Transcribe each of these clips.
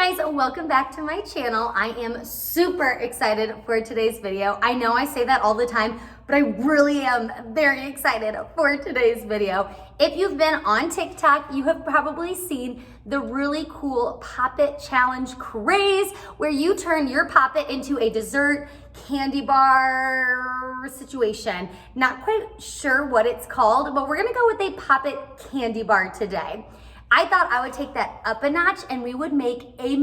Hey guys, welcome back to my channel. I am super excited for today's video. I know I say that all the time, but I really am very excited for today's video. If you've been on TikTok, you have probably seen the really cool Pop It Challenge craze where you turn your Pop It into a dessert candy bar situation. Not quite sure what it's called, but we're gonna go with a Pop It candy bar today. I thought I would take that up a notch and we would make a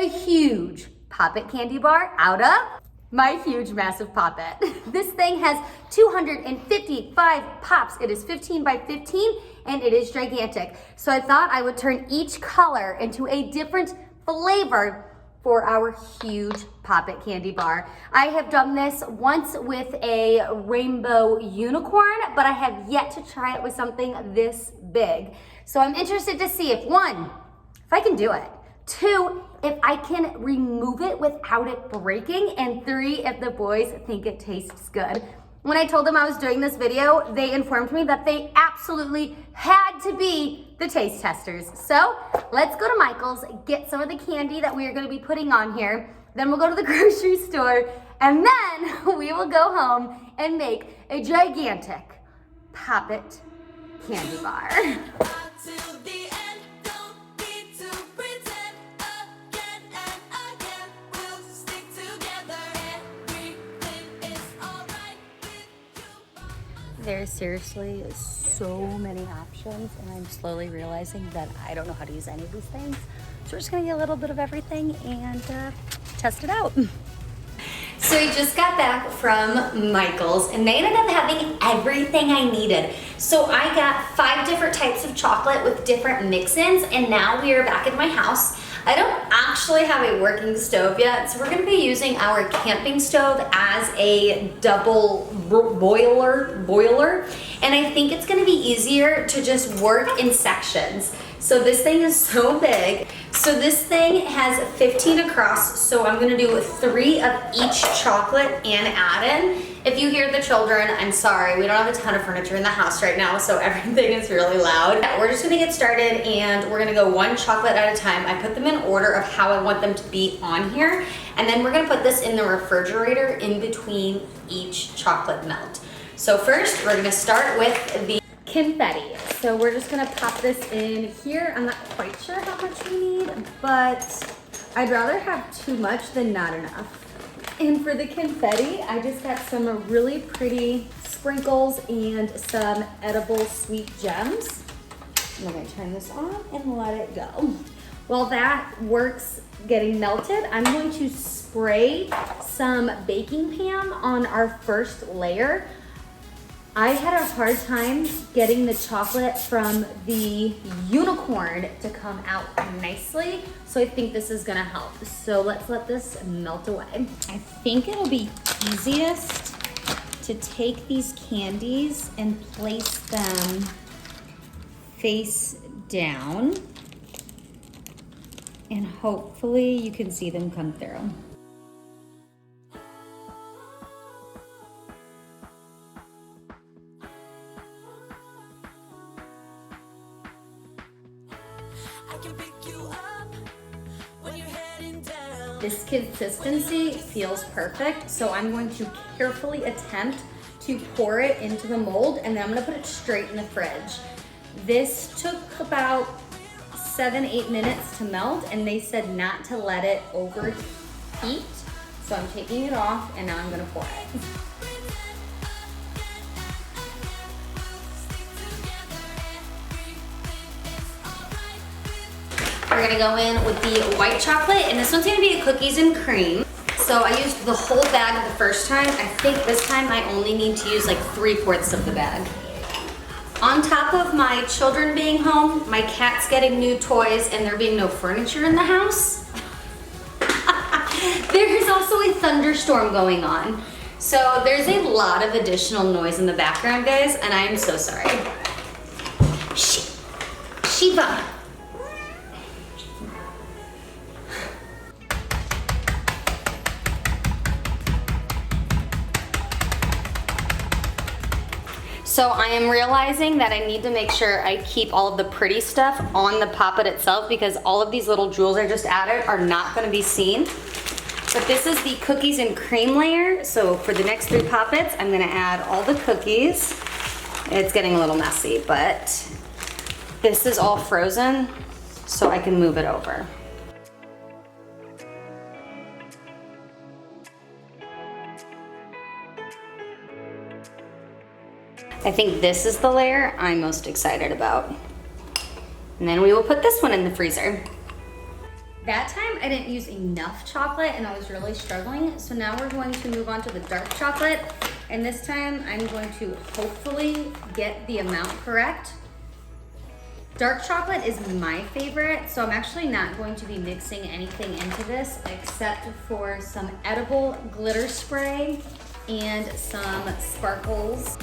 huge Pop It candy bar out of my huge, massive Pop It. This thing has 255 pops. It is 15 by 15 and it is gigantic. So I thought I would turn each color into a different flavor for our huge Pop It candy bar. I have done this once with a rainbow unicorn, but I have yet to try it with something this big. So I'm interested to see if one, if I can do it, two, if I can remove it without it breaking, and three, if the boys think it tastes good. When I told them I was doing this video, they informed me that they absolutely had to be the taste testers. So let's go to Michael's, get some of the candy that we are gonna be putting on here. Then we'll go to the grocery store, and then we will go home and make a gigantic Pop It candy bar. There's seriously so many options, and I'm slowly realizing that I don't know how to use any of these things. So we're just gonna get a little bit of everything and test it out. So we just got back from Michael's and they ended up having everything I needed. So I got 5 different types of chocolate with different mix-ins, and now we are back at my house. I don't actually have a working stove yet, so we're gonna be using our camping stove as a double boiler, and I think it's gonna be easier to just work in sections. So this thing is so big. So this thing has 15 across, so I'm gonna do 3 of each chocolate and add-in. If you hear the children, I'm sorry. We don't have a ton of furniture in the house right now, so everything is really loud. We're just gonna get started and we're gonna go 1 chocolate at a time. I put them in order of how I want them to be on here, and then we're gonna put this in the refrigerator in between each chocolate melt. So first, we're gonna start with the confetti. So we're just gonna pop this in here. I'm not quite sure how much we need, but I'd rather have too much than not enough. And for the confetti, I just got some really pretty sprinkles and some edible sweet gems. I'm gonna turn this on and let it go. While that works getting melted, I'm going to spray some baking pan on our first layer. I had a hard time getting the chocolate from the unicorn to come out nicely, so I think this is gonna help. So let's let this melt away. I think it'll be easiest to take these candies and place them face down, and hopefully you can see them come through. This consistency feels perfect, so I'm going to carefully attempt to pour it into the mold, and then I'm gonna put it straight in the fridge. This took about 7-8 minutes to melt, and they said not to let it overheat. So I'm taking it off, and now I'm gonna pour it. We're gonna go in with the white chocolate, and this one's gonna be cookies and cream. So I used the whole bag the first time. I think this time I only need to use like 3/4 of the bag. On top of my children being home, my cat's getting new toys, and there being no furniture in the house, there is also a thunderstorm going on. So there's a lot of additional noise in the background, guys, and I am so sorry. Shiva. So I am realizing that I need to make sure I keep all of the pretty stuff on the poppet itself because all of these little jewels I just added are not gonna be seen. But this is the cookies and cream layer. So for the next 3 poppets, I'm gonna add all the cookies. It's getting a little messy, but this is all frozen, so I can move it over. I think this is the layer I'm most excited about. And then we will put this one in the freezer. That time I didn't use enough chocolate and I was really struggling. So now we're going to move on to the dark chocolate. And this time I'm going to hopefully get the amount correct. Dark chocolate is my favorite, so I'm actually not going to be mixing anything into this except for some edible glitter spray and some sparkles.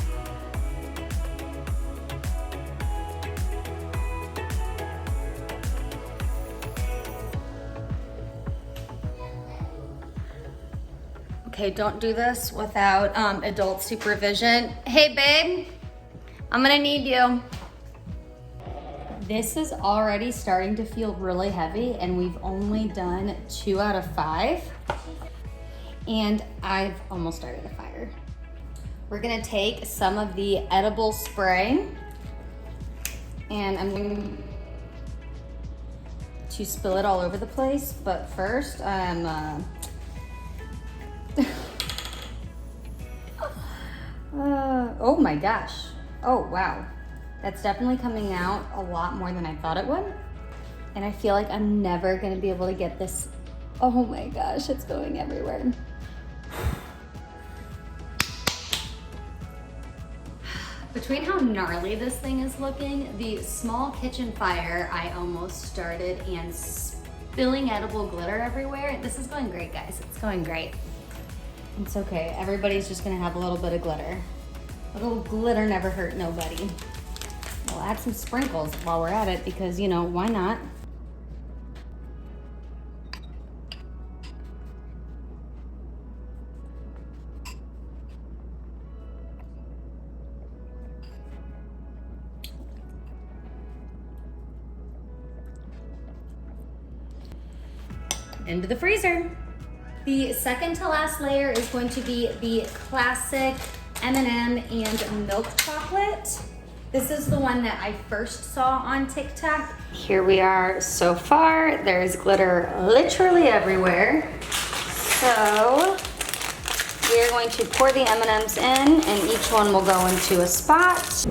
Okay, don't do this without adult supervision. Hey babe, I'm gonna need you. This is already starting to feel really heavy and we've only done 2 out of 5. And I've almost started a fire. We're gonna take some of the edible spray and I'm going to spill it all over the place. But first, I'm oh my gosh. Oh wow. That's definitely coming out a lot more than I thought it would. And I feel like I'm never gonna be able to get this. Oh my gosh, it's going everywhere. Between how gnarly this thing is looking, the small kitchen fire I almost started, and spilling edible glitter everywhere, this is going great, guys. It's going great. It's okay, everybody's just gonna have a little bit of glitter. A little glitter never hurt nobody. We'll add some sprinkles while we're at it because, you know, why not? Into the freezer. The second to last layer is going to be the classic M&M and milk chocolate. This is the one that I first saw on TikTok. Here we are so far. There's glitter literally everywhere. So we're going to pour the M&Ms in and each one will go into a spot.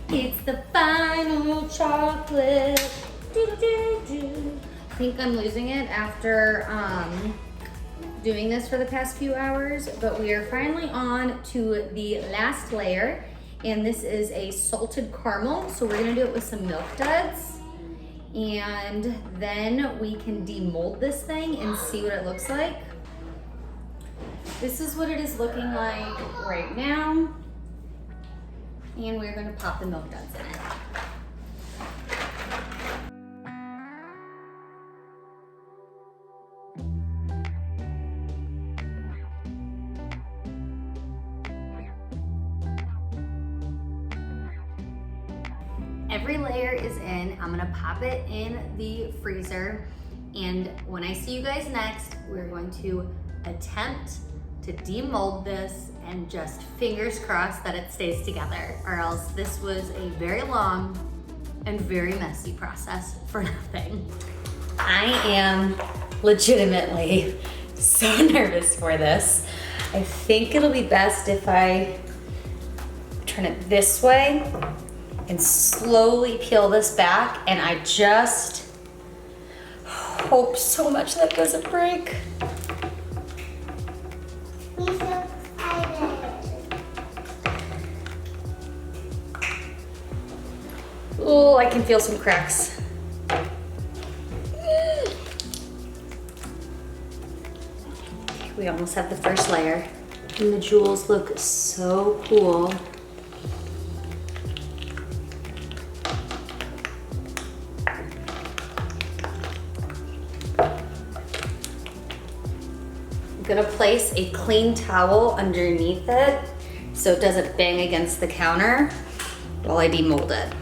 It's the final chocolate. I think I'm losing it after doing this for the past few hours, but we are finally on to the last layer, and this is a salted caramel. So we're gonna do it with some milk duds, and then we can demold this thing and see what it looks like. This is what it is looking like right now, and we're gonna pop the milk duds in it. Every layer is in. I'm gonna pop it in the freezer. And when I see you guys next, we're going to attempt to demold this and just fingers crossed that it stays together, or else this was a very long and very messy process for nothing. I am legitimately so nervous for this. I think it'll be best if I turn it this way and slowly peel this back, and I just hope so much that doesn't break. We're so excited. Oh, I can feel some cracks. We almost have the first layer, and the jewels look so cool. I'm gonna place a clean towel underneath it so it doesn't bang against the counter while I demold it.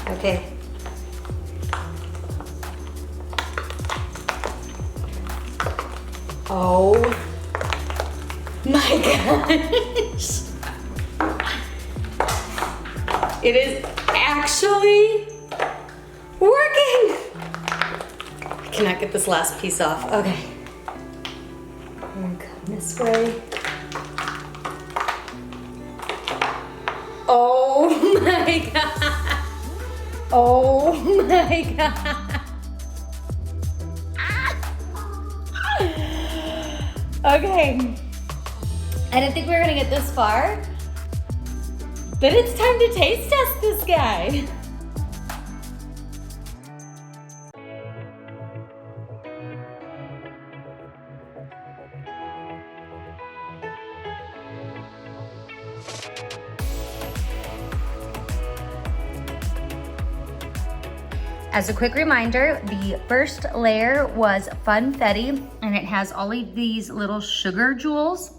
Okay. Oh my gosh. It is actually working. I cannot get this last piece off. Okay. I'm gonna come this way. Oh my god. Oh my god. Okay. I didn't think we were gonna get this far, but it's time to taste test this guy. As a quick reminder, the first layer was Confetti, and it has all of these little sugar jewels.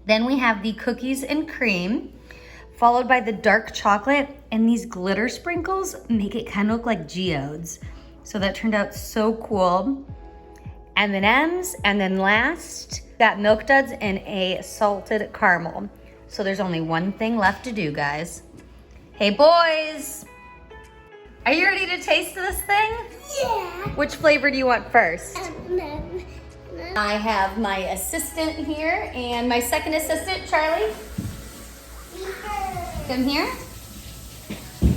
Then we have the cookies and cream, followed by the dark chocolate, and these glitter sprinkles make it kind of look like geodes. So that turned out so cool. M&Ms, and then last, got Milk Duds and a salted caramel. So there's only one thing left to do, guys. Hey boys, are you ready to taste this thing? Yeah. Which flavor do you want first? M&M. I have my assistant here and my second assistant, Charlie. Come here.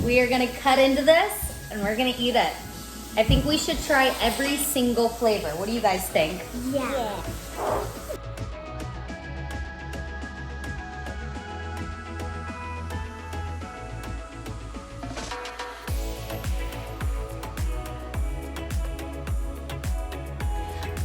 We are gonna cut into this and we're gonna eat it. I think we should try every single flavor. What do you guys think? Yeah.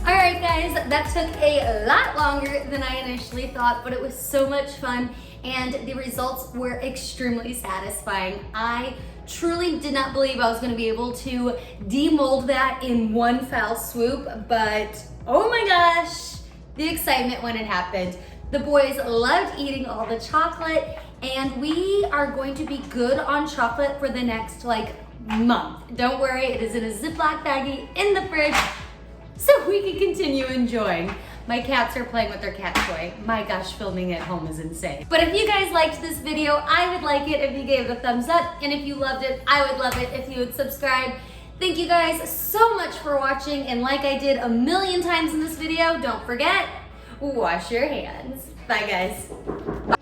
All right, guys, that took a lot longer than I initially thought, but it was so much fun and the results were extremely satisfying. I truly did not believe I was gonna be able to demold that in one foul swoop, but oh my gosh, the excitement when it happened. The boys loved eating all the chocolate, and we are going to be good on chocolate for the next month. Don't worry, it is in a Ziploc baggie in the fridge, so we can continue enjoying. My cats are playing with their cat toy. My gosh, filming at home is insane. But if you guys liked this video, I would like it if you gave it a thumbs up. And if you loved it, I would love it if you would subscribe. Thank you guys so much for watching. And like I did a million times in this video, don't forget, wash your hands. Bye guys.